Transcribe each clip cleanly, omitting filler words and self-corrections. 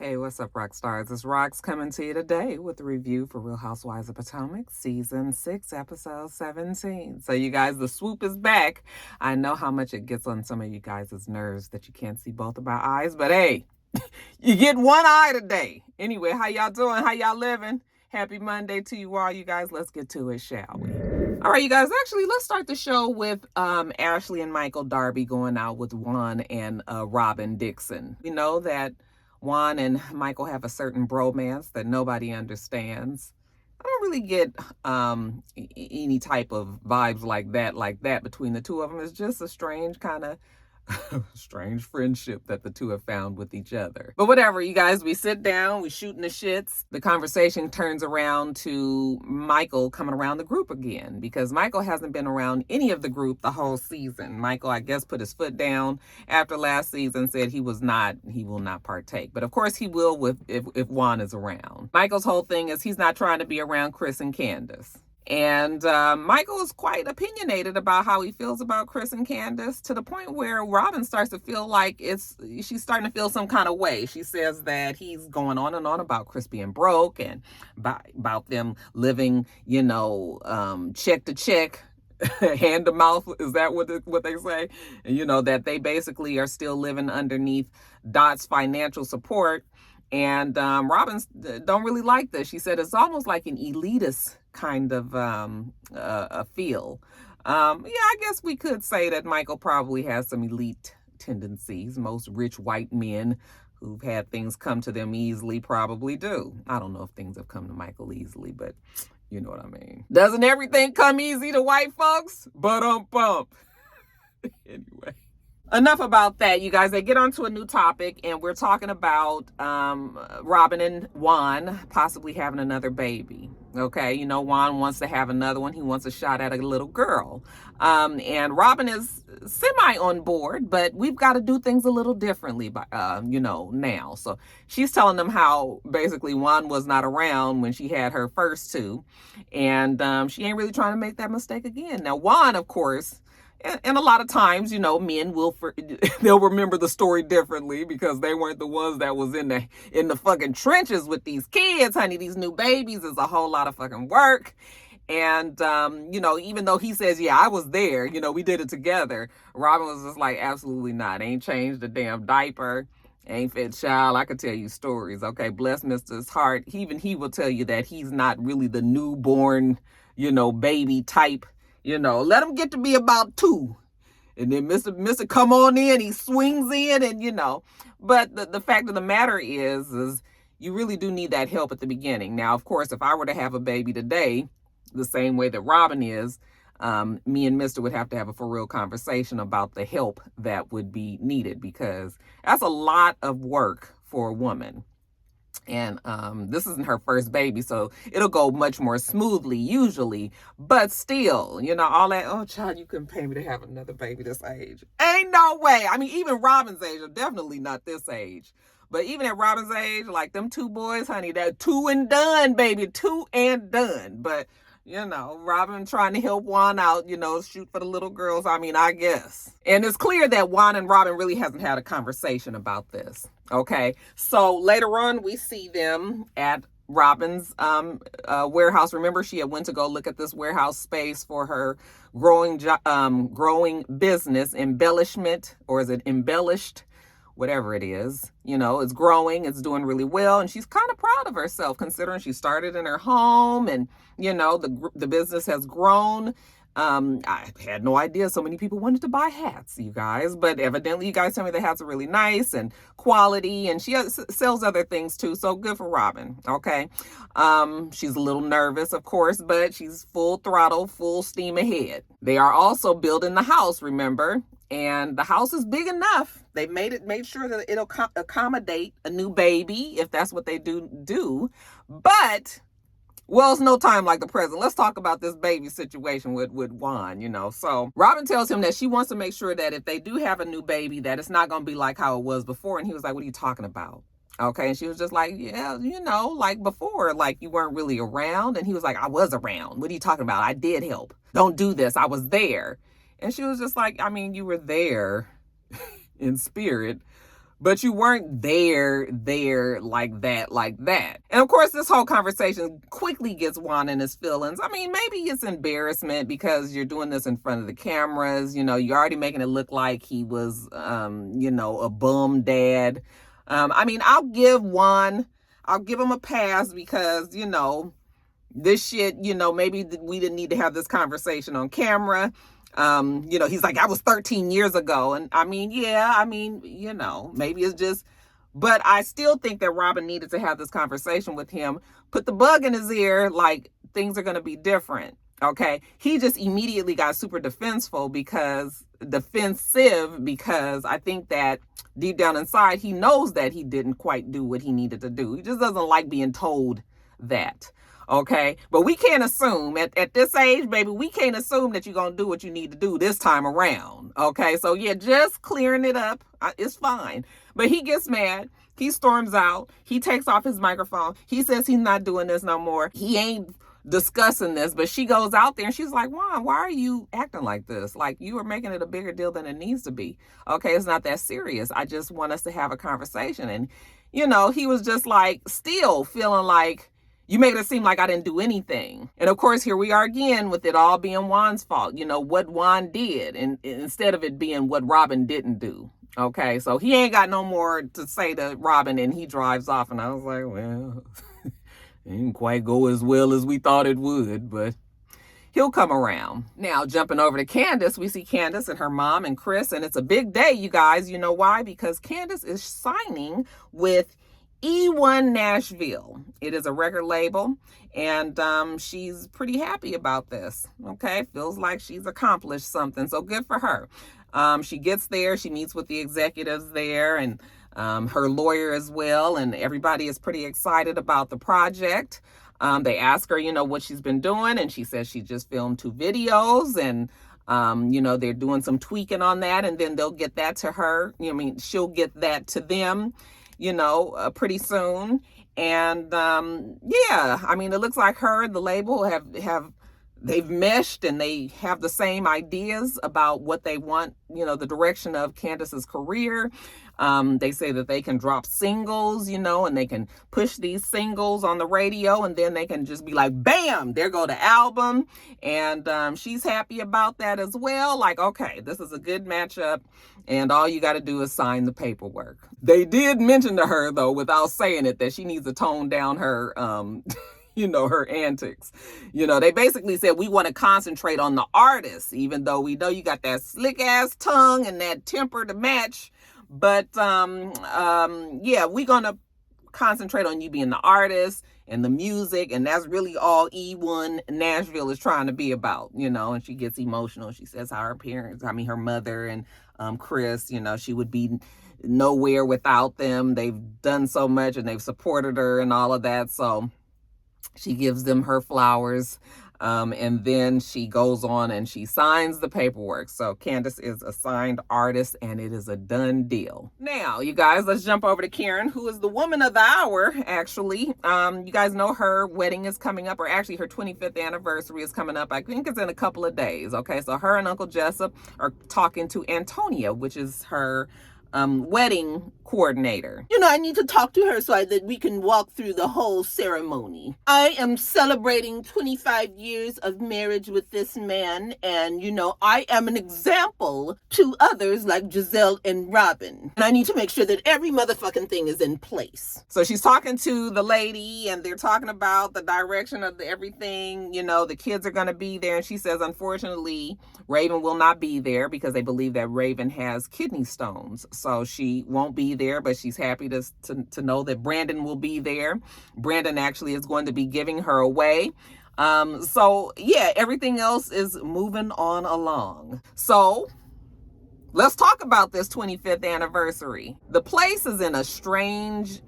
Hey, what's up, rock stars? It's Rox coming to you today with a review for Real Housewives of Potomac, Season 6, Episode 17. So, you guys, the swoop is back. I know how much it gets on some of you guys' nerves that you can't see both of my eyes, but hey, you get one eye today. Anyway, how y'all doing? How y'all living? Happy Monday to you all, you guys. Let's get to it, shall we? All right, you guys, actually, let's start the show with Ashley and Michael Darby going out with Juan and Robin Dixon. We know that Juan and Michael have a certain bromance that nobody understands. I don't really get any type of vibes like that between the two of them. It's just a strange kind of strange friendship that the two have found with each other. But whatever, you guys, we sit down, we shooting the shits. The conversation turns around to Michael coming around the group again, because Michael hasn't been around any of the group the whole season. Michael, I guess, put his foot down after last season, said he will not partake. But of course he will if Juan is around. Michael's whole thing is he's not trying to be around Chris and Candace. And Michael is quite opinionated about how he feels about Chris and Candace, to the point where Robin starts to feel like she's starting to feel some kind of way. She says that he's going on and on about Chris being broke and about them living, check to check, hand to mouth. Is that what they say? And, that they basically are still living underneath Dot's financial support. And Robin don't really like this. She said it's almost like an elitist kind of a feel. I guess we could say that Michael probably has some elite tendencies. Most rich white men who've had things come to them easily probably do. I don't know if things have come to Michael easily, but you know what I mean. Doesn't everything come easy to white folks? Bump. Anyway. Enough about that, you guys. They get onto a new topic, and we're talking about Robin and Juan possibly having another baby. Okay, Juan wants to have another one. He wants a shot at a little girl. And Robin is semi on board, but we've got to do things a little differently, now. So she's telling them how basically Juan was not around when she had her first two, and she ain't really trying to make that mistake again. Now, Juan, of course, and a lot of times, men they'll remember the story differently because they weren't the ones that was in the fucking trenches with these kids, honey. These new babies is a whole lot of fucking work. And, even though he says, yeah, I was there, we did it together, Robin was just like, absolutely not. Ain't changed a damn diaper. Ain't fed child. I could tell you stories. Okay, bless Mr.'s heart. Even he will tell you that he's not really the newborn, baby type. Let him get to be about 2. And then Mr. come on in, he swings in and, but the fact of the matter is you really do need that help at the beginning. Now, of course, if I were to have a baby today, the same way that Robin is, me and Mr. would have to have a for real conversation about the help that would be needed, because that's a lot of work for a woman. And this isn't her first baby, so it'll go much more smoothly usually. But still, all that, oh, child, you couldn't pay me to have another baby this age. Ain't no way. I mean, even Robin's age, definitely not this age. But even at Robin's age, like them 2 boys, honey, they're 2 and done, baby. 2 and done. But, Robin trying to help Juan out, shoot for the little girls. I mean, I guess. And it's clear that Juan and Robin really hasn't had a conversation about this. Okay, so later on, we see them at Robin's warehouse. Remember, she had went to go look at this warehouse space for her growing business, embellishment, or is it embellished? Whatever it is, it's growing, it's doing really well, and she's kind of proud of herself considering she started in her home, and the business has grown. I had no idea so many people wanted to buy hats, you guys, but evidently you guys tell me the hats are really nice and quality, and she sells other things too, so good for Robin. Okay, she's a little nervous, of course, but she's full throttle, full steam ahead. They are also building the house, remember, and the house is big enough. They've made sure that it'll accommodate a new baby if that's what they do, but well, it's no time like the present. Let's talk about this baby situation with Juan, So Robin tells him that she wants to make sure that if they do have a new baby, that it's not going to be like how it was before. And he was like, what are you talking about? Okay. And she was just like, yeah, like before, like you weren't really around. And he was like, I was around. What are you talking about? I did help. Don't do this. I was there. And she was just like, I mean, you were there in spirit, but you weren't there like that. And of course, this whole conversation quickly gets Juan in his feelings. I mean, maybe it's embarrassment because you're doing this in front of the cameras. You know, you're already making it look like he was, a bum dad. I mean, I'll give him a pass because, this shit, maybe we didn't need to have this conversation on camera. He's like, I was 13 years ago. And maybe it's just, but I still think that Robin needed to have this conversation with him, put the bug in his ear, like things are going to be different. Okay. He just immediately got super defensive because I think that deep down inside, he knows that he didn't quite do what he needed to do. He just doesn't like being told that. Okay. But we can't assume at this age, baby, we can't assume that you're going to do what you need to do this time around. Okay. So yeah, just clearing it up. It's fine. But he gets mad. He storms out. He takes off his microphone. He says he's not doing this no more. He ain't discussing this, but she goes out there and she's like, Juan, why are you acting like this? Like, you are making it a bigger deal than it needs to be. Okay. It's not that serious. I just want us to have a conversation. And, he was just like still feeling like, you made it seem like I didn't do anything. And of course, here we are again with it all being Juan's fault, what Juan did, and instead of it being what Robin didn't do. Okay, so he ain't got no more to say to Robin, and he drives off. And I was like, well, it didn't quite go as well as we thought it would, but he'll come around. Now, jumping over to Candace, we see Candace and her mom and Chris, and it's a big day, you guys. You know why? Because Candace is signing with E1 Nashville. It is a record label, and she's pretty happy about this. Okay, feels like she's accomplished something, so good for her. She gets there, she meets with the executives there, and her lawyer as well, and everybody is pretty excited about the project. They ask her, what she's been doing, and she says she just filmed 2 videos, and they're doing some tweaking on that, and then they'll get that to her. She'll get that to them, pretty soon. And it looks like her and the label they've meshed, and they have the same ideas about what they want, the direction of Candace's career. They say that they can drop singles, and they can push these singles on the radio, and then they can just be like, bam, there go the album. And she's happy about that as well. Like, okay, this is a good matchup, and all you got to do is sign the paperwork. They did mention to her, though, without saying it, that she needs to tone down her her antics. They basically said, we want to concentrate on the artist, even though we know you got that slick ass tongue and that temper to match. But we're going to concentrate on you being the artist and the music. And that's really all E1 Nashville is trying to be about, and she gets emotional. She says how her mother and Chris, she would be nowhere without them. They've done so much and they've supported her and all of that. So she gives them her flowers. And then she goes on and she signs the paperwork. So Candace is a signed artist, and it is a done deal. Now, you guys, let's jump over to Karen, who is the woman of the hour, actually. You guys know her wedding is coming up, or actually her 25th anniversary is coming up. I think it's in a couple of days. Okay, so her and Uncle Jessup are talking to Antonia, which is her wedding coordinator. I need to talk to her so that we can walk through the whole ceremony. I am celebrating 25 years of marriage with this man, and I am an example to others like Giselle and Robin. And I need to make sure that every motherfucking thing is in place. So she's talking to the lady, and they're talking about the direction of everything. The kids are going to be there, and she says, unfortunately, Raven will not be there because they believe that Raven has kidney stones. So she won't be there, but she's happy to know that Brandon will be there. Brandon actually is going to be giving her away. Everything else is moving on along. So let's talk about this 25th anniversary. The place is in a strange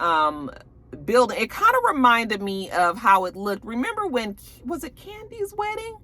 building. It kind of reminded me of how it looked. Remember was it Candy's wedding?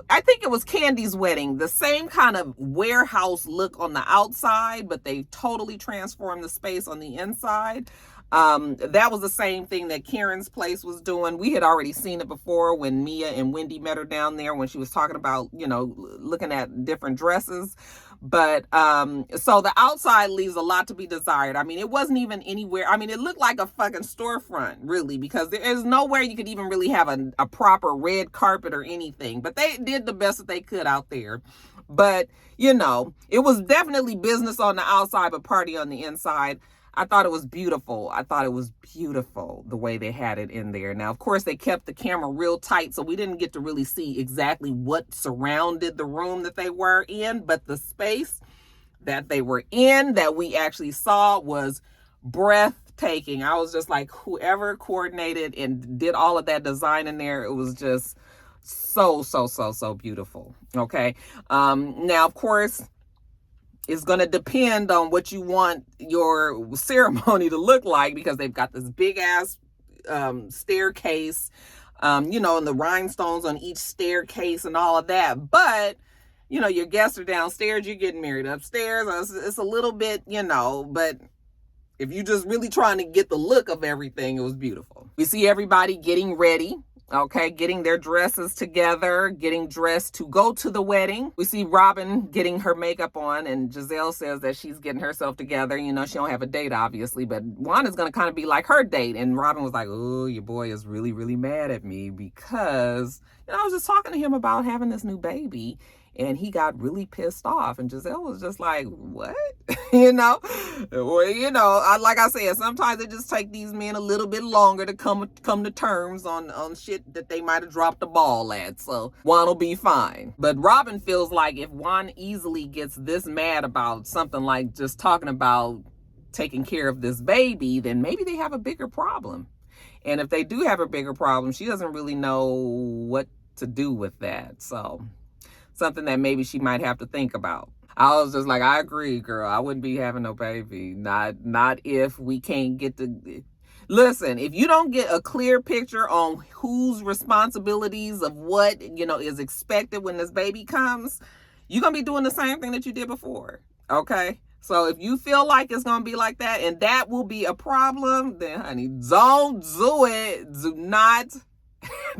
I think it was Candy's wedding. The same kind of warehouse look on the outside, but they totally transformed the space on the inside. That was the same thing that Karen's place was doing. We had already seen it before when Mia and Wendy met her down there when she was talking about, looking at different dresses. But so the outside leaves a lot to be desired. I mean, it wasn't even anywhere. I mean, it looked like a fucking storefront, really, because there is nowhere you could even really have a proper red carpet or anything. But they did the best that they could out there. But, it was definitely business on the outside, but party on the inside. I thought it was beautiful. I thought it was beautiful the way they had it in there. Now, of course, they kept the camera real tight, so we didn't get to really see exactly what surrounded the room that they were in, but the space that they were in that we actually saw was breathtaking. I was just like, whoever coordinated and did all of that design in there, it was just so beautiful. Okay. Now, of course, it's going to depend on what you want your ceremony to look like, because they've got this big ass staircase, and the rhinestones on each staircase and all of that. But, your guests are downstairs, you're getting married upstairs. It's a little bit, but if you're just really trying to get the look of everything, it was beautiful. We see everybody getting ready. Okay, getting their dresses together, getting dressed to go to the wedding. We see Robin getting her makeup on, and Giselle says that she's getting herself together. She don't have a date, obviously, but Wanda's going to kind of be like her date. And Robin was like, oh, your boy is really, really mad at me because, I was just talking to him about having this new baby, and he got really pissed off. And Giselle was just like, what? Like I said, sometimes it just take these men a little bit longer to come to terms on shit that they might have dropped the ball at. So Juan will be fine. But Robin feels like if Juan easily gets this mad about something like just talking about taking care of this baby, then maybe they have a bigger problem. And if they do have a bigger problem, she doesn't really know what to do with that. So something that maybe she might have to think about. I was just like, I agree, girl. I wouldn't be having no baby. Not if we can't get the... Listen, if you don't get a clear picture on whose responsibilities of what, is expected when this baby comes, you're going to be doing the same thing that you did before. Okay? So if you feel like it's going to be like that and that will be a problem, then honey, don't do it. Do not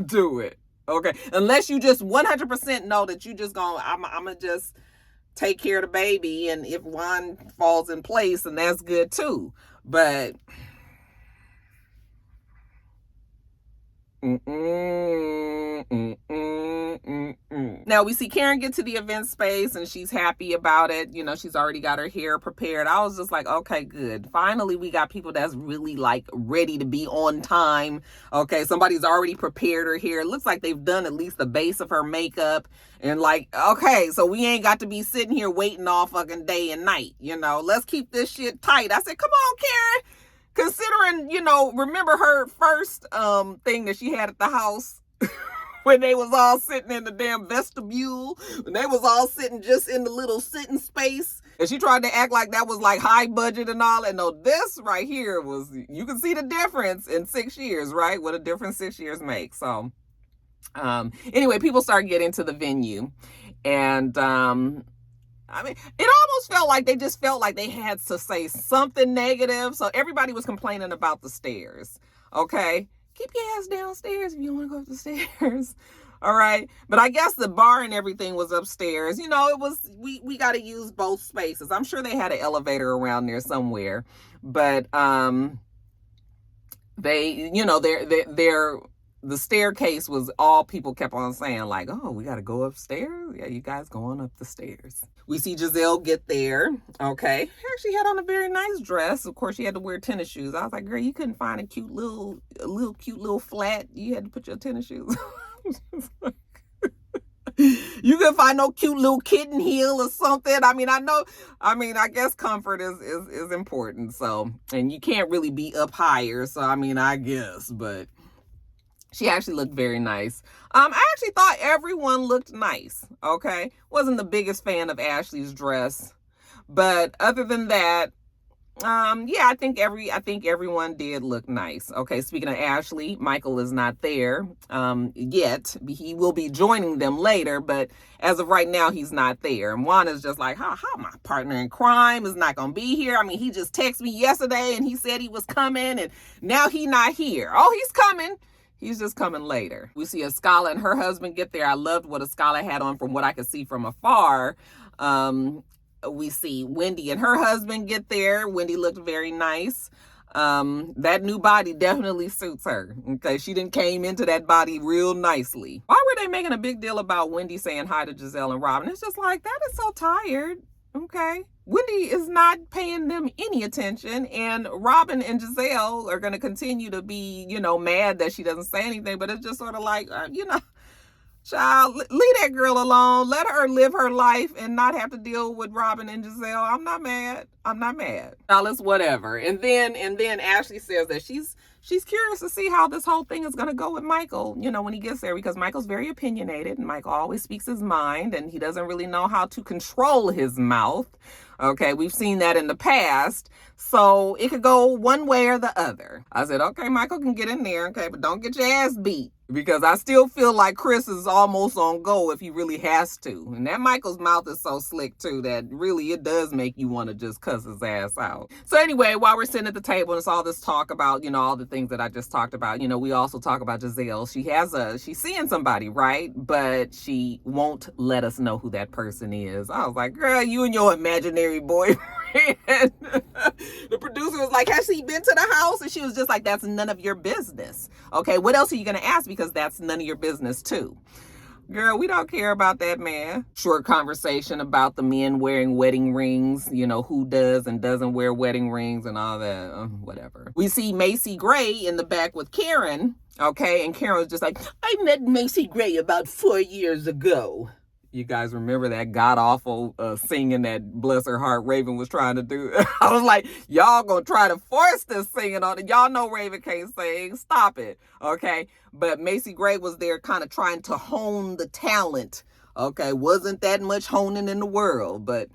do it. Okay? Unless you just 100% know that you just going, I'm going to just take care of the baby, and if one falls in place, and that's good too. But now we see Karen get to the event space, and she's happy about it. She's already got her hair prepared. I was just like, okay, good. Finally, we got people that's really like ready to be on time. Okay, somebody's already prepared her hair. It looks like they've done at least the base of her makeup. And like, okay, so we ain't got to be sitting here waiting all fucking day and night. Let's keep this shit tight. I said, come on, Karen. Considering, remember her first thing that she had at the house when they was all sitting in the damn vestibule, when they was all sitting just in the little sitting space, and she tried to act like that was like high budget and all. And no, this right here was, you can see the difference in 6 years, right? What a difference 6 years makes. So anyway, people start getting to the venue, and it almost felt like they just felt like they had to say something negative. So everybody was complaining about the stairs. Okay, keep your ass downstairs if you want to go up the stairs. All right. But I guess the bar and everything was upstairs. It was, we got to use both spaces. I'm sure they had an elevator around there somewhere, but the staircase was all people kept on saying, like, oh, we got to go upstairs. Yeah, you guys going up the stairs. We see Giselle get there. Okay. She had on a very nice dress. Of course, she had to wear tennis shoes. I was like, girl, you couldn't find a cute little flat. You had to put your tennis shoes on. You couldn't find no cute little kitten heel or something. I guess comfort is important. So, and you can't really be up higher. So, I guess, but she actually looked very nice. I actually thought everyone looked nice. Okay. Wasn't the biggest fan of Ashley's dress. But other than that, Yeah, I think everyone did look nice. Okay, speaking of Ashley, Michael is not there yet. He will be joining them later, but as of right now, he's not there. And Juana's just like, how my partner in crime is not gonna be here. I mean, he just texted me yesterday and he said he was coming, and now he not here. Oh, he's coming. He's just coming later. We see Escala and her husband get there. I loved what Escala had on from what I could see from afar. We see Wendy and her husband get there. Wendy looked very nice. That new body definitely suits her. Okay, she didn't came into that body real nicely. Why were they making a big deal about Wendy saying hi to Giselle and Robin? It's just like, that is so tired. Okay, Wendy is not paying them any attention, and Robin and Giselle are going to continue to be, mad that she doesn't say anything. But it's just sort of like, child, leave that girl alone. Let her live her life and not have to deal with Robin and Giselle. I'm not mad. Child, it's whatever. And then Ashley says that she's curious to see how this whole thing is going to go with Michael, when he gets there, because Michael's very opinionated and Michael always speaks his mind and he doesn't really know how to control his mouth. Okay, we've seen that in the past. So it could go one way or the other. I said, okay, Michael can get in there, okay, but don't get your ass beat. Because I still feel like Chris is almost on go if he really has to. And that Michael's mouth is so slick too that really it does make you want to just cuss his ass out. So anyway, while we're sitting at the table and it's all this talk about, all the things that I just talked about, we also talk about Giselle. She's seeing somebody, right? But she won't let us know who that person is. I was like, girl, you and your imaginary boyfriend. The producer was like, has she been to the house? And she was just like, that's none of your business. Okay, what else are you going to ask? Because that's none of your business too. Girl, we don't care about that man. Short conversation about the men wearing wedding rings, who does and doesn't wear wedding rings and all that, whatever. We see Macy Gray in the back with Karen, okay? And Karen was just like, I met Macy Gray about 4 years ago. You guys remember that god-awful singing that, bless her heart, Raven was trying to do? I was like, y'all gonna try to force this singing on it. Y'all know Raven can't sing. Stop it, okay? But Macy Gray was there kind of trying to hone the talent, okay? Wasn't that much honing in the world, but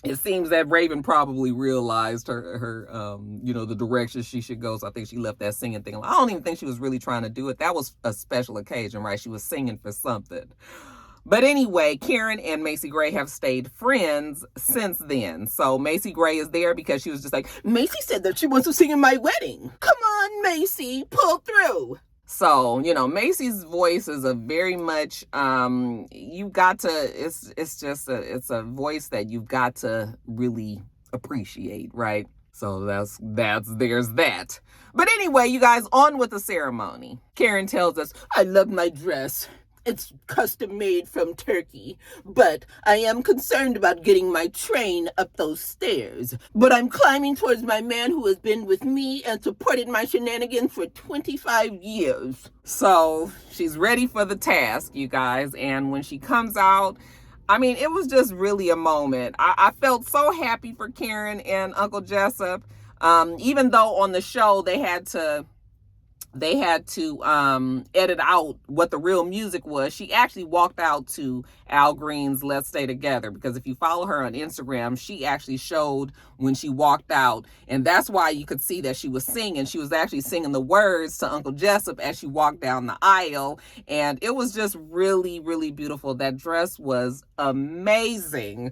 it seems that Raven probably realized her the direction she should go. So I think she left that singing thing. I don't even think she was really trying to do it. That was a special occasion, right? She was singing for something. But anyway, Karen and Macy Gray have stayed friends since then. So Macy Gray is there because she was just like, Macy said that she wants to sing in my wedding. Come on, Macy, pull through. So, Macy's voice is a very much, it's a voice that you've got to really appreciate, right? So there's that. But anyway, you guys, on with the ceremony. Karen tells us, I love my dress. It's custom made from Turkey, but I am concerned about getting my train up those stairs. But I'm climbing towards my man who has been with me and supported my shenanigans for 25 years. So she's ready for the task, you guys. And when she comes out, I mean, it was just really a moment. I felt so happy for Karen and Uncle Jessup. Even though on the show they had to edit out what the real music was. She actually walked out to Al Green's Let's Stay Together, because if you follow her on Instagram, she actually showed when she walked out, and that's why you could see that she was singing. She was actually singing the words to Uncle Jessup as she walked down the aisle, and it was just really, really beautiful. That dress was amazing.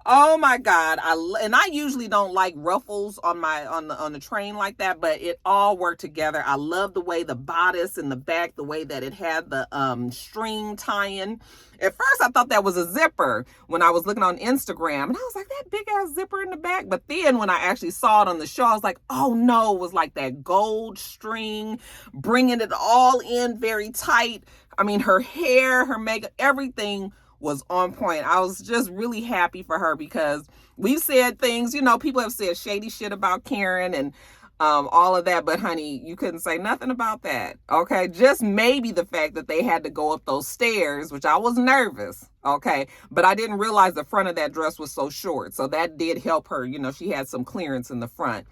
Oh my God. I usually don't like ruffles on the train like that, but it all worked together. I love the way the bodice in the back, the way that it had the string tie-in. At first I thought that was a zipper when I was looking on Instagram, and I was like, that big ass zipper in the back. But then when I actually saw it on the show, I was like, oh no, it was like that gold string, bringing it all in very tight. I mean, her hair, her makeup, everything was on point. I was just really happy for her, because we've said things, people have said shady shit about Karen and all of that, but honey, you couldn't say nothing about that. Okay, just maybe the fact that they had to go up those stairs, which I was nervous. Okay, but I didn't realize the front of that dress was so short, so that did help her. She had some clearance in the front.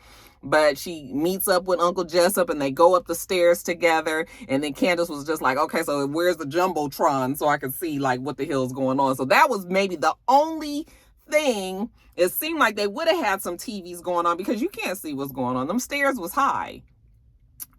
But she meets up with Uncle Jessup and they go up the stairs together. And then Candace was just like, okay, so where's the Jumbotron so I can see like what the hell's going on? So that was maybe the only thing, it seemed like they would have had some TVs going on because you can't see what's going on. Them stairs was high.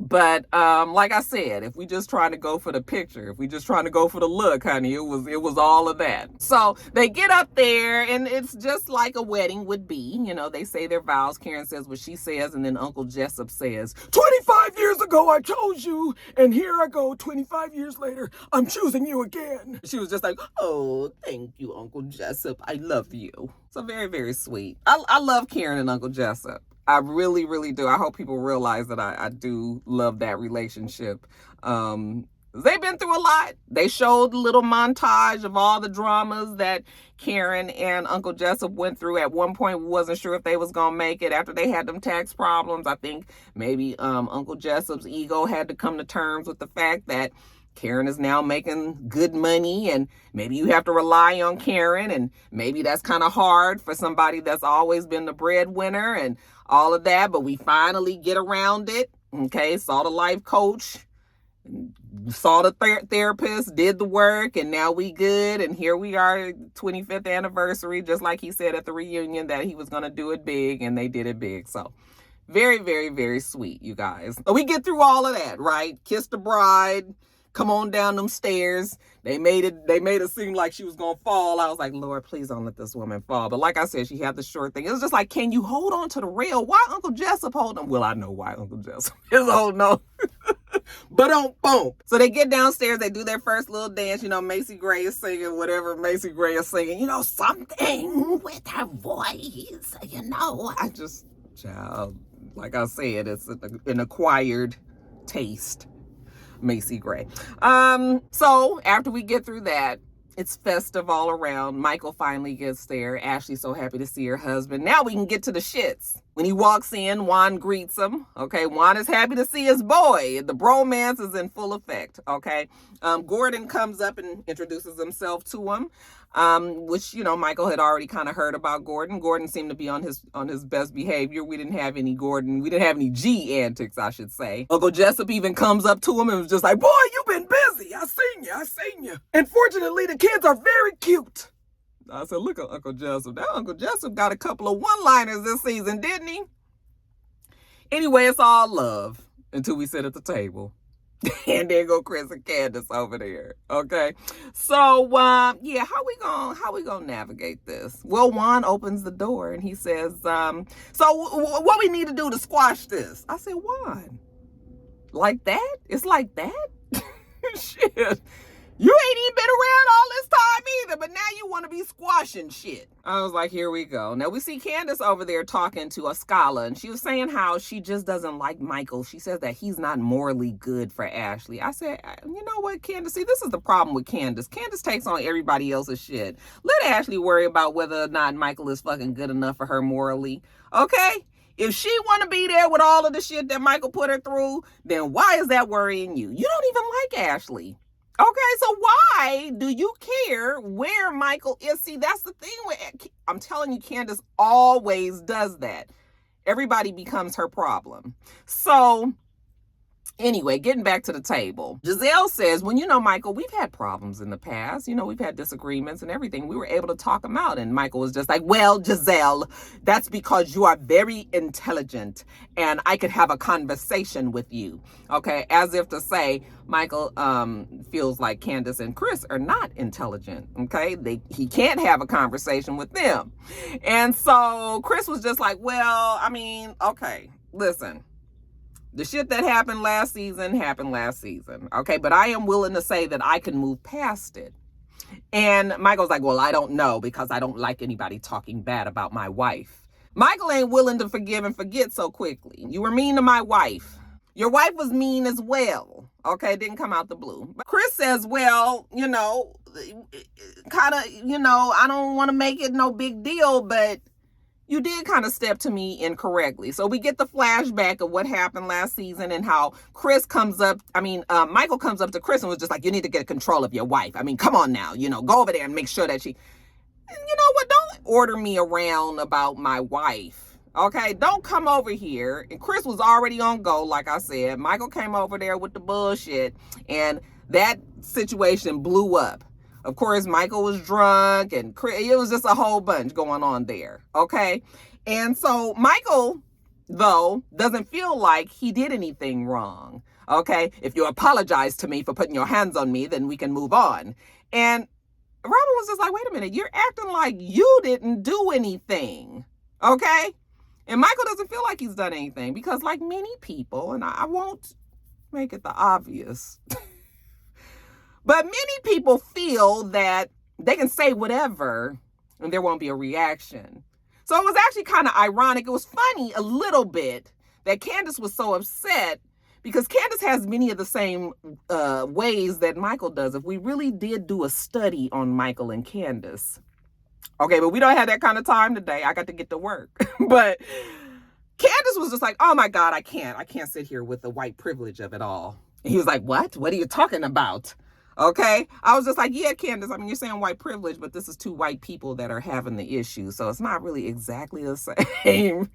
But like I said, if we just trying to go for the picture, if we just trying to go for the look, honey, it was all of that. So they get up there and it's just like a wedding would be. You know, they say their vows. Karen says what she says, and then Uncle Jessup says, 25 years ago I chose you, and here I go 25 years later, I'm choosing you again. She was just like, oh, thank you, Uncle Jessup. I love you. So very, very sweet. I love Karen and Uncle Jessup. I really, really do. I hope people realize that I do love that relationship. They've been through a lot. They showed a little montage of all the dramas that Karen and Uncle Jessup went through. At one point, we wasn't sure if they was going to make it after they had them tax problems. I think maybe Uncle Jessup's ego had to come to terms with the fact that Karen is now making good money, and maybe you have to rely on Karen, and maybe that's kind of hard for somebody that's always been the breadwinner and all of that, but we finally get around it. Okay, saw the life coach, saw the therapist, did the work, and now we good, and here we are, 25th anniversary, just like he said at the reunion that he was going to do it big, and they did it big. So very, very, very sweet, you guys. So we get through all of that, right? Kiss the bride, come on down them stairs. They made it seem like she was gonna fall. I was like, Lord, please don't let this woman fall. But like I said, she had the short thing. It was just like, can you hold on to the rail? Why Uncle Jessup hold on? Well, I know why Uncle Jessup is holding on. But don't bump. So they get downstairs, they do their first little dance. You know, Macy Gray is singing whatever Macy Gray is singing. You know, something with her voice. You know, child, like I said, it's an acquired taste. Macy Gray. So after we get through that, it's festive all around. Michael finally gets there. Ashley's so happy to see her husband. Now we can get to the shits. When he walks in, Juan greets him. Okay, Juan is happy to see his boy. The bromance is in full effect. Okay, Gordon comes up and introduces himself to him, which, you know, Michael had already kind of heard about Gordon. Gordon seemed to be on his best behavior. We didn't have any Gordon. We didn't have any G antics, I should say. Uncle Jessup even comes up to him and was just like, boy, you've been busy. I seen you. And fortunately, the kids are very cute. I said, look at Uncle Jessup. That Uncle Jessup got a couple of one-liners this season, didn't he? Anyway, it's all love until we sit at the table. And there go Chris and Candace over there. Okay. So, yeah, how we gonna navigate this? Well, Juan opens the door and he says, so what we need to do to squash this? I said, Juan, like that? It's like that? Shit. You ain't even been around all this time either, but now you want to be squashing shit. I was like, here we go. Now we see Candace over there talking to Ascala, and she was saying how she just doesn't like Michael. She says that he's not morally good for Ashley. I said, you know what, Candace? See, this is the problem with Candace. Candace takes on everybody else's shit. Let Ashley worry about whether or not Michael is fucking good enough for her morally. Okay? If she want to be there with all of the shit that Michael put her through, then why is that worrying you? You don't even like Ashley. Okay, so why do you care where Michael is? See, that's the thing with, I'm telling you, Candace always does that. Everybody becomes her problem. So anyway, getting back to the table, Giselle says, well, you know, Michael, we've had problems in the past. You know, we've had disagreements and everything. We were able to talk them out. And Michael was just like, well, Giselle, that's because you are very intelligent and I could have a conversation with you. Okay, as if to say, Michael feels like Candace and Chris are not intelligent. Okay, he can't have a conversation with them. And so Chris was just like, well, I mean, okay, listen. The shit that happened last season. Okay, but I am willing to say that I can move past it. And Michael's like, well, I don't know because I don't like anybody talking bad about my wife. Michael ain't willing to forgive and forget so quickly. You were mean to my wife. Your wife was mean as well. Okay, didn't come out the blue. But Chris says, well, you know, kind of, you know, I don't want to make it no big deal, but you did kind of step to me incorrectly. So we get the flashback of what happened last season and how Michael comes up to Chris and was just like, you need to get control of your wife. I mean, come on now, you know, go over there and make sure that she, you know what, don't order me around about my wife. Okay, don't come over here. And Chris was already on go, like I said. Michael came over there with the bullshit and that situation blew up. Of course, Michael was drunk, and it was just a whole bunch going on there, okay? And so Michael, though, doesn't feel like he did anything wrong, okay? If you apologize to me for putting your hands on me, then we can move on. And Robin was just like, wait a minute, you're acting like you didn't do anything, okay? And Michael doesn't feel like he's done anything because, like many people, and I won't make it the obvious, but many people feel that they can say whatever and there won't be a reaction. So it was actually kind of ironic. It was funny a little bit that Candace was so upset because Candace has many of the same ways that Michael does. If we really did do a study on Michael and Candace. Okay, but we don't have that kind of time today. I got to get to work. But Candace was just like, oh my God, I can't sit here with the white privilege of it all. And he was like, what? What are you talking about? Okay. I was just like, yeah, Candace, I mean, you're saying white privilege, but this is two white people that are having the issue. So it's not really exactly the same.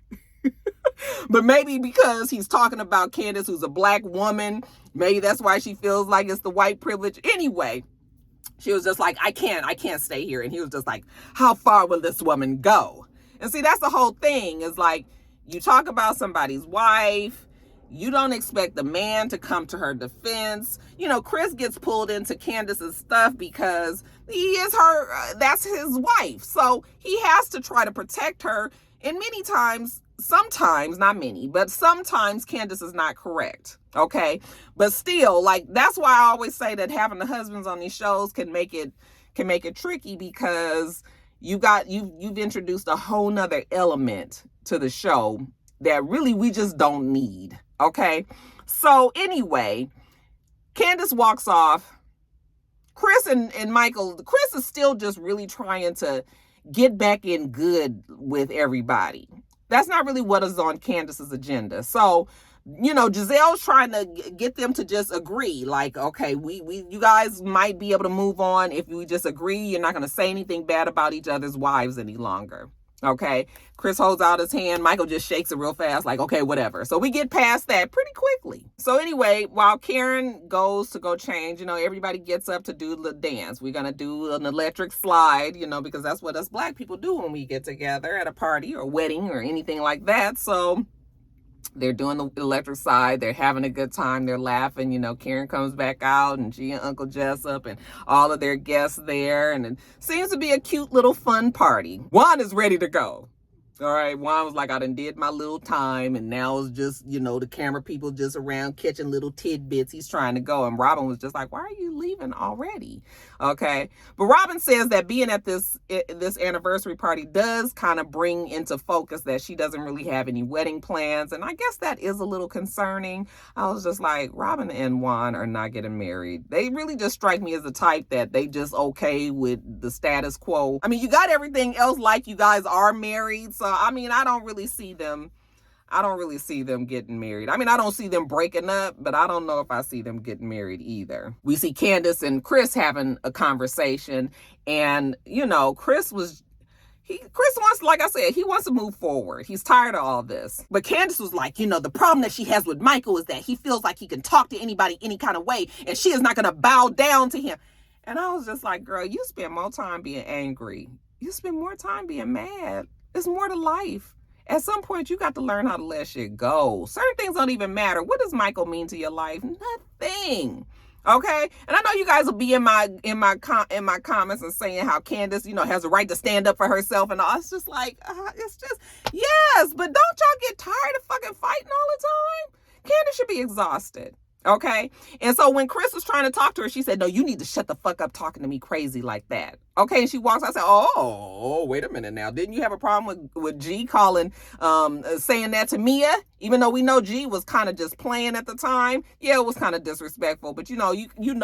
But maybe because he's talking about Candace, who's a black woman, maybe that's why she feels like it's the white privilege. Anyway, she was just like, I can't stay here. And he was just like, how far will this woman go? And see, that's the whole thing, is like, you talk about somebody's wife, you don't expect the man to come to her defense. You know, Chris gets pulled into Candace's stuff because he is that's his wife. So he has to try to protect her. And many times, sometimes, not many, but sometimes Candace is not correct. Okay. But still, like, that's why I always say that having the husbands on these shows can make it tricky, because you've introduced a whole nother element to the show that really we just don't need. Okay. So anyway, Candace walks off. Chris and Michael, Chris is still just really trying to get back in good with everybody. That's not really what is on Candace's agenda. So, you know, Giselle's trying to get them to just agree. Like, okay, you guys might be able to move on if we just agree. You're not going to say anything bad about each other's wives any longer. Okay. Chris holds out his hand. Michael just shakes it real fast, like, okay, whatever. So we get past that pretty quickly. So anyway, while Karen goes to go change, you know, everybody gets up to do the dance. We're going to do an electric slide, you know, because that's what us black people do when we get together at a party or wedding or anything like that. So they're doing the electric slide. They're having a good time. They're laughing. You know, Karen comes back out, and she and Uncle Jessup and all of their guests there. And it seems to be a cute little fun party. Juan is ready to go. All right. Juan was like, I done did my little time, and now it's just, you know, the camera people just around catching little tidbits. He's trying to go. And Robin was just like, why are you leaving already? Okay. But Robin says that being at this anniversary party does kind of bring into focus that she doesn't really have any wedding plans. And I guess that is a little concerning. I was just like, Robin and Juan are not getting married. They really just strike me as the type that they just okay with the status quo. I mean, you got everything else like you guys are married. So, I mean, I don't really see them getting married. I mean, I don't see them breaking up, but I don't know if I see them getting married either. We see Candace and Chris having a conversation, and, you know, Chris wants, like I said, he wants to move forward. He's tired of all this. But Candace was like, you know, the problem that she has with Michael is that he feels like he can talk to anybody any kind of way, and she is not going to bow down to him. And I was just like, girl, you spend more time being angry. You spend more time being mad. There's more to life. At some point, you got to learn how to let shit go. Certain things don't even matter. What does Michael mean to your life? Nothing. Okay? And I know you guys will be in my comments and saying how Candace, you know, has a right to stand up for herself and all. It's just like, it's just, yes, but don't y'all get tired of fucking fighting all the time? Candace should be exhausted. Okay. And so when Chris was trying to talk to her, she said, no, you need to shut the fuck up talking to me crazy like that. Okay. And she walks out. I said, oh, wait a minute now. Didn't you have a problem with G calling, saying that to Mia? Even though we know G was kind of just playing at the time. Yeah, it was kind of disrespectful, but you know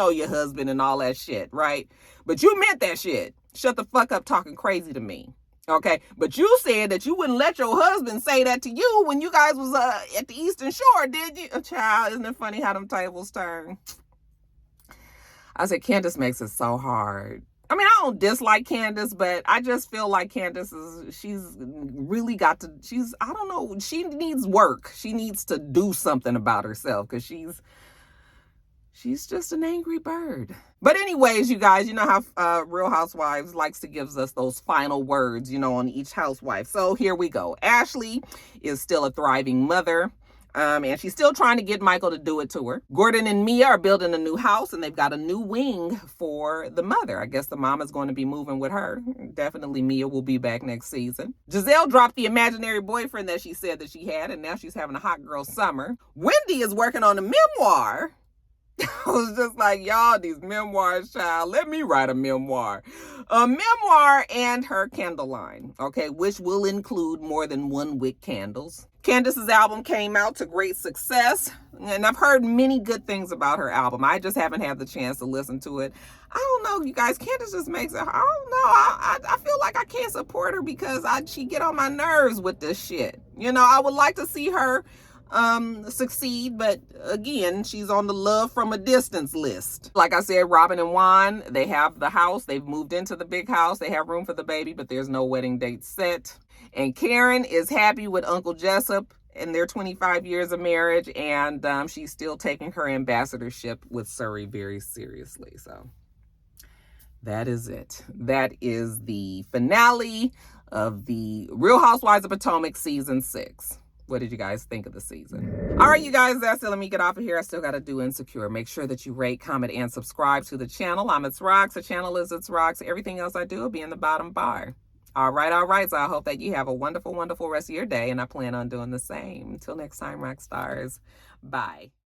your husband and all that shit, right? But you meant that shit. Shut the fuck up talking crazy to me. Okay, but you said that you wouldn't let your husband say that to you when you guys was at the Eastern Shore, did you? Child, isn't it funny how them tables turn? I said, Candace makes it so hard. I mean, I don't dislike Candace, but I just feel like Candace she's really got to, I don't know, she needs work. She needs to do something about herself, because She's just an angry bird. But anyways, you guys, you know how Real Housewives likes to give us those final words, on each housewife. So here we go. Ashley is still a thriving mother. And she's still trying to get Michael to do it to her. Gordon and Mia are building a new house, and they've got a new wing for the mother. I guess the mom is going to be moving with her. Definitely Mia will be back next season. Giselle dropped the imaginary boyfriend that she said that she had, and now she's having a hot girl summer. Wendy is working on a memoir. I was just like, y'all, these memoirs, child, let me write a memoir. A memoir and her candle line, okay, which will include more than one wick candles. Candace's album came out to great success, and I've heard many good things about her album. I just haven't had the chance to listen to it. I don't know, you guys, Candace just makes it, I don't know, I feel like I can't support her because she get on my nerves with this shit. I would like to see her succeed, but again, she's on the love from a distance list. Like I said, Robin and Juan, they have the house. They've moved into the big house. They have room for the baby, but there's no wedding date set. And Karen is happy with Uncle Jessup in their 25 years of marriage, and she's still taking her ambassadorship with Surrey very seriously. So that is it. That is the finale of the Real Housewives of Potomac season 6. What did you guys think of the season? All right, you guys, that's it. Let me get off of here. I still got to do Insecure. Make sure that you rate, comment, and subscribe to the channel. I'm itsrox. The channel is itsrox. Everything else I do will be in the bottom bar. All right. So I hope that you have a wonderful, wonderful rest of your day, and I plan on doing the same. Until next time, rock stars. Bye.